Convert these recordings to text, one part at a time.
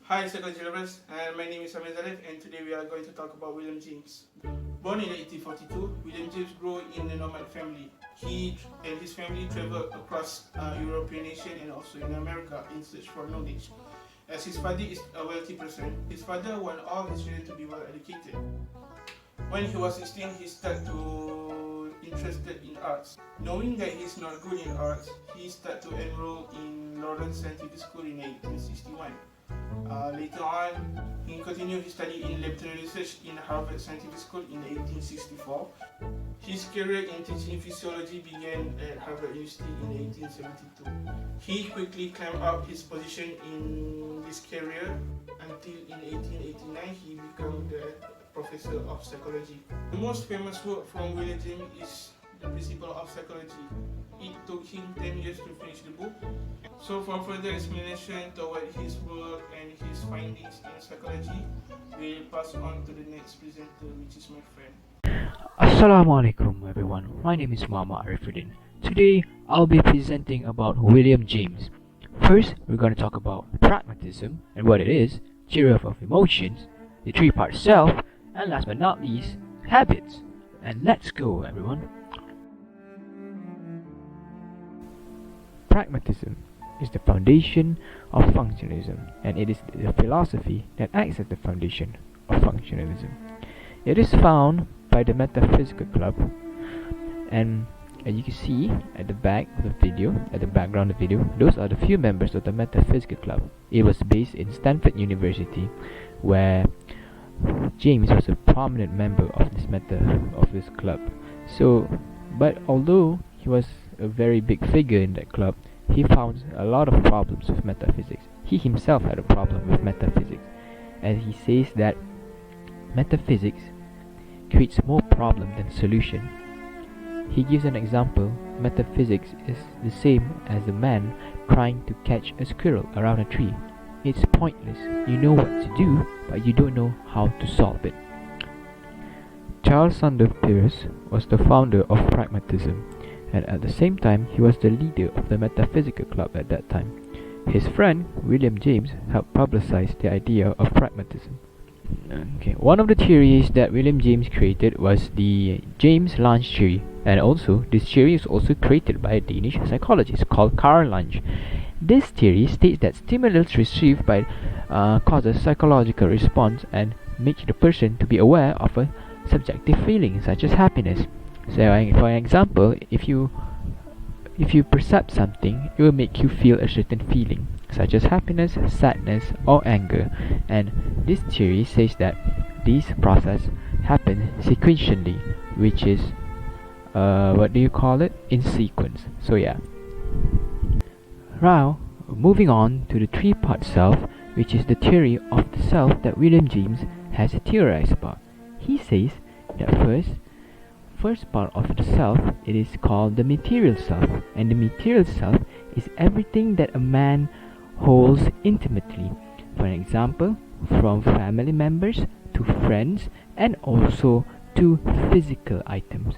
Hi psychology lovers, and my name is Amer, and today we are going to talk about William James. Born in 1842, William James grew in a nomad family. He and his family traveled across European nation and also in America in search for knowledge. As his father is a wealthy person, his father wanted all his children to be well educated. When he was 16, he started to interested in arts. Knowing that he's not good in arts, he started to enroll in Lawrence Scientific School in 1861. Later on, he continued his study in laboratory research in Harvard Scientific School in 1864. His career in teaching physiology began at Harvard University in 1872. He quickly climbed up his position in this career until in 1889 he became the professor of psychology. The most famous work from William James is The Principle of Psychology. It took him 10 years to finish the book. So for further explanation toward his work and his findings in psychology, we'll pass on to the next presenter, which is my friend. Assalamualaikum everyone, my name is Mama Arifuddin. Today I'll be presenting about William James. First, we're going to talk about pragmatism and what it is, theory of emotions, the three-part self, and last but not least, habits. And let's go everyone. Pragmatism is the foundation of functionalism, and it is the philosophy that acts as the foundation of functionalism. It is found by the Metaphysical Club, and as you can see at the back of the video, at the background of the video, those are the few members of the Metaphysical Club. It was based in Stanford University, where James was a prominent member of this club. But although he was a very big figure in that club, he found a lot of problems with metaphysics. He himself had a problem with metaphysics, and he says that metaphysics creates more problem than solution. He gives an example: metaphysics is the same as a man trying to catch a squirrel around a tree. It's pointless. You know what to do, but you don't know how to solve it. Charles Sanders Peirce was the founder of pragmatism, and at the same time he was the leader of the Metaphysical Club at that time. His friend William James helped publicize the idea of pragmatism. One of the theories that William James created was the James Lange theory, and also this theory is also created by a Danish psychologist called Karl Lange. This theory states that stimulus received by causes psychological response and makes the person to be aware of a subjective feeling such as happiness. So, for example, if you perceive something, it will make you feel a certain feeling, such as happiness, sadness, or anger. And this theory says that these processes happen sequentially, which is in sequence. So yeah. Now, moving on to the three-part self, which is the theory of the self that William James has theorized about. He says that first part of the self, it is called the material self, and the material self is everything that a man holds intimately. For example, from family members to friends and also to physical items.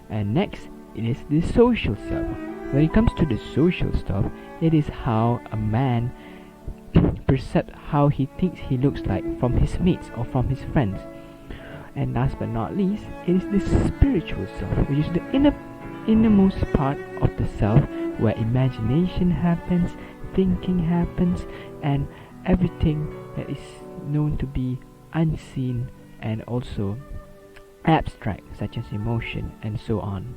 And next, it is the social self. When it comes to the social self, it is how a man perceives how he thinks he looks like from his mates or from his friends. And last but not least, it is the spiritual self, which is the innermost part of the self, where imagination happens, thinking happens, and everything that is known to be unseen and also abstract, such as emotion and so on.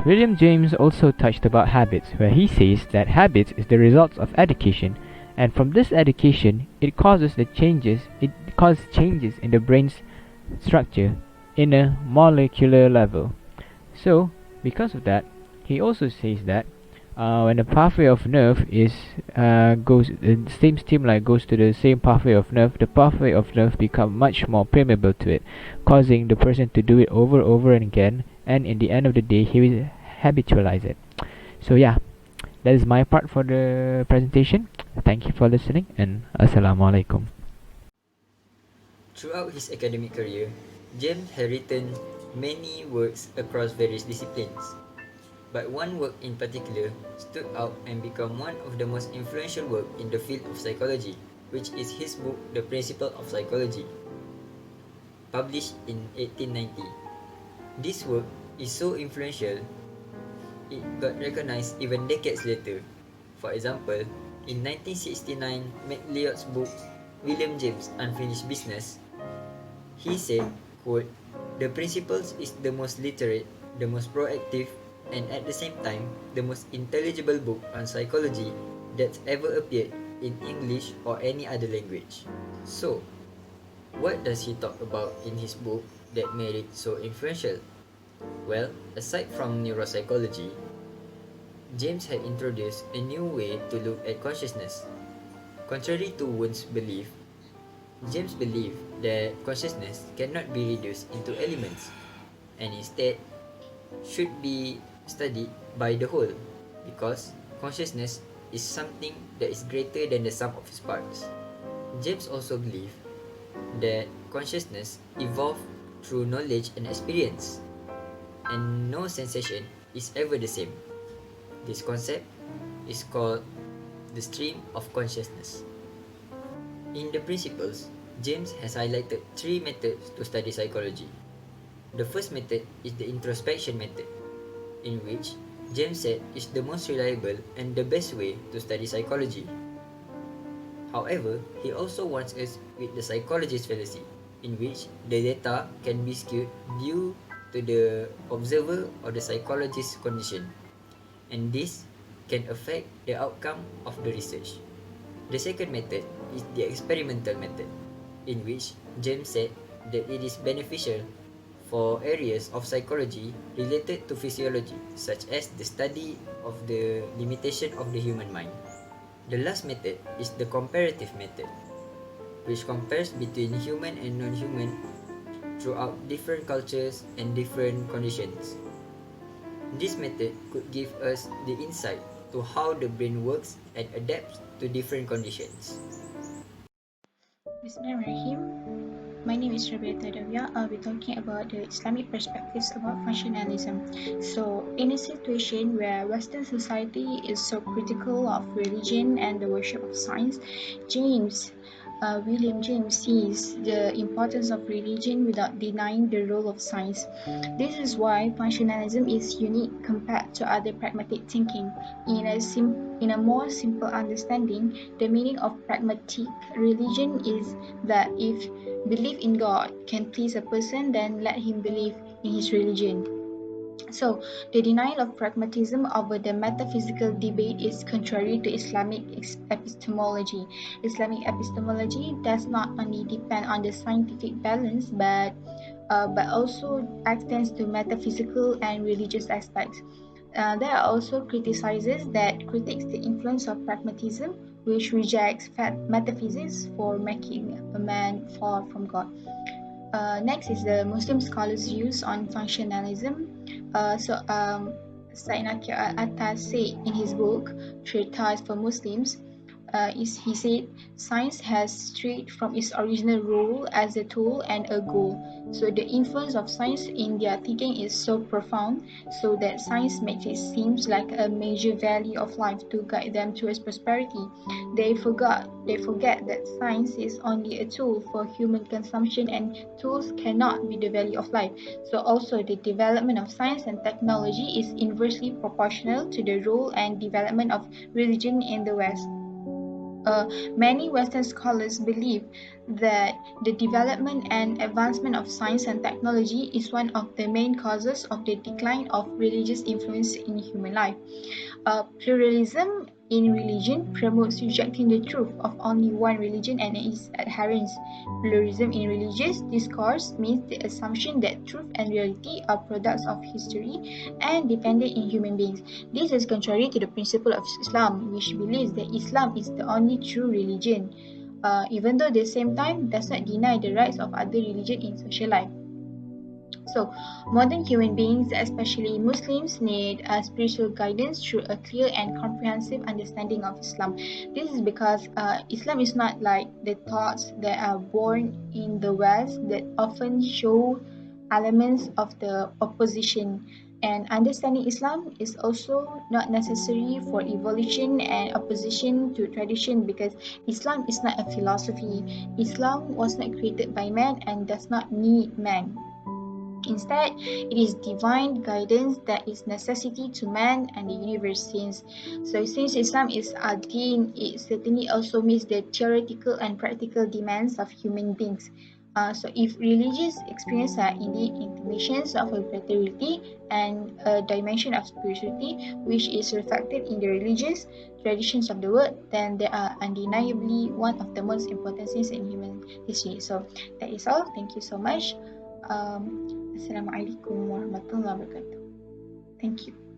William James also touched about habits, where he says that habits is the result of education, and from this education it causes changes in the brain's structure in a molecular level. So because of that, he also says that when the pathway of nerve the same stimuli goes to the same pathway of nerve, the pathway of nerve become much more permeable to it, causing the person to do it over and again, and in the end of the day he will habitualize it. So yeah, that is my part for the presentation. Thank you for listening, and Assalamualaikum. Throughout his academic career, James had written many works across various disciplines. but one work in particular stood out and became one of the most influential work in the field of psychology, which is his book The Principle of Psychology, published in 1890. This work is so influential, it got recognized even decades later. For example, in 1969 MacLeod's book William James' Unfinished Business, he said, quote, "The Principles is the most literate, the most proactive, and at the same time, the most intelligible book on psychology that's ever appeared in English or any other language." So, what does he talk about in his book that made it so influential? Well, aside from neuropsychology, James had introduced a new way to look at consciousness. Contrary to Wundt's belief, James believed that consciousness cannot be reduced into elements and instead should be studied by the whole, because consciousness is something that is greater than the sum of its parts. James also believed that consciousness evolved through knowledge and experience, and no sensation is ever the same. This concept is called the stream of consciousness. In the Principles, James has highlighted 3 methods to study psychology. The first method is the introspection method, in which James said is the most reliable and the best way to study psychology. However, he also warns us with the psychologist's fallacy, in which the data can be skewed due to the observer or the psychologist's condition, and this can affect the outcome of the research. The second method is the experimental method, in which James said that it is beneficial for areas of psychology related to physiology, such as the study of the limitation of the human mind. The last method is the comparative method, which compares between human and non-human throughout different cultures and different conditions. This method could give us the insight to how the brain works and adapts to different conditions. Bismillahirrahmanirrahim. My name is Rabiatul Adawiyah. I'll be talking about the Islamic perspectives about functionalism. So, in a situation where Western society is so critical of religion and the worship of science, William James sees the importance of religion without denying the role of science. This is why functionalism is unique compared to other pragmatic thinking. In a more simple understanding, the meaning of pragmatic religion is that if belief in God can please a person, then let him believe in his religion. So, the denial of pragmatism over the metaphysical debate is contrary to Islamic epistemology. Islamic epistemology does not only depend on the scientific balance, but also extends to metaphysical and religious aspects. There are also criticisers that critiques the influence of pragmatism, which rejects metaphysics for making a man fall from God. Next is the Muslim scholars' views on functionalism. Zainuddin Atas said in his book Treatise for Muslims, he said, science has strayed from its original role as a tool and a goal. So the influence of science in their thinking is so profound, so that science makes it seem like a major value of life to guide them towards prosperity. They forget that science is only a tool for human consumption, and tools cannot be the value of life. So also the development of science and technology is inversely proportional to the role and development of religion in the West. Many Western scholars believe that the development and advancement of science and technology is one of the main causes of the decline of religious influence in human life. Pluralism in religion promotes rejecting the truth of only one religion and its adherents. Pluralism in religious discourse means the assumption that truth and reality are products of history and dependent in human beings. This is contrary to the principle of Islam, which believes that Islam is the only true religion, even though at the same time does not deny the rights of other religions in social life. So, modern human beings, especially Muslims, need spiritual guidance through a clear and comprehensive understanding of Islam. This is because Islam is not like the thoughts that are born in the West that often show elements of the opposition. And understanding Islam is also not necessary for evolution and opposition to tradition, because Islam is not a philosophy. Islam was not created by man and does not need man. Instead, it is divine guidance that is necessity to man and the universe. Since Islam is a deen, it certainly also meets the theoretical and practical demands of human beings. So if religious experience are indeed intimations of a greater reality and a dimension of spirituality which is reflected in the religious traditions of the world, then they are undeniably one of the most important things in human history. So that is all. Thank you so much. Assalamualaikum warahmatullahi wabarakatuh. Thank you.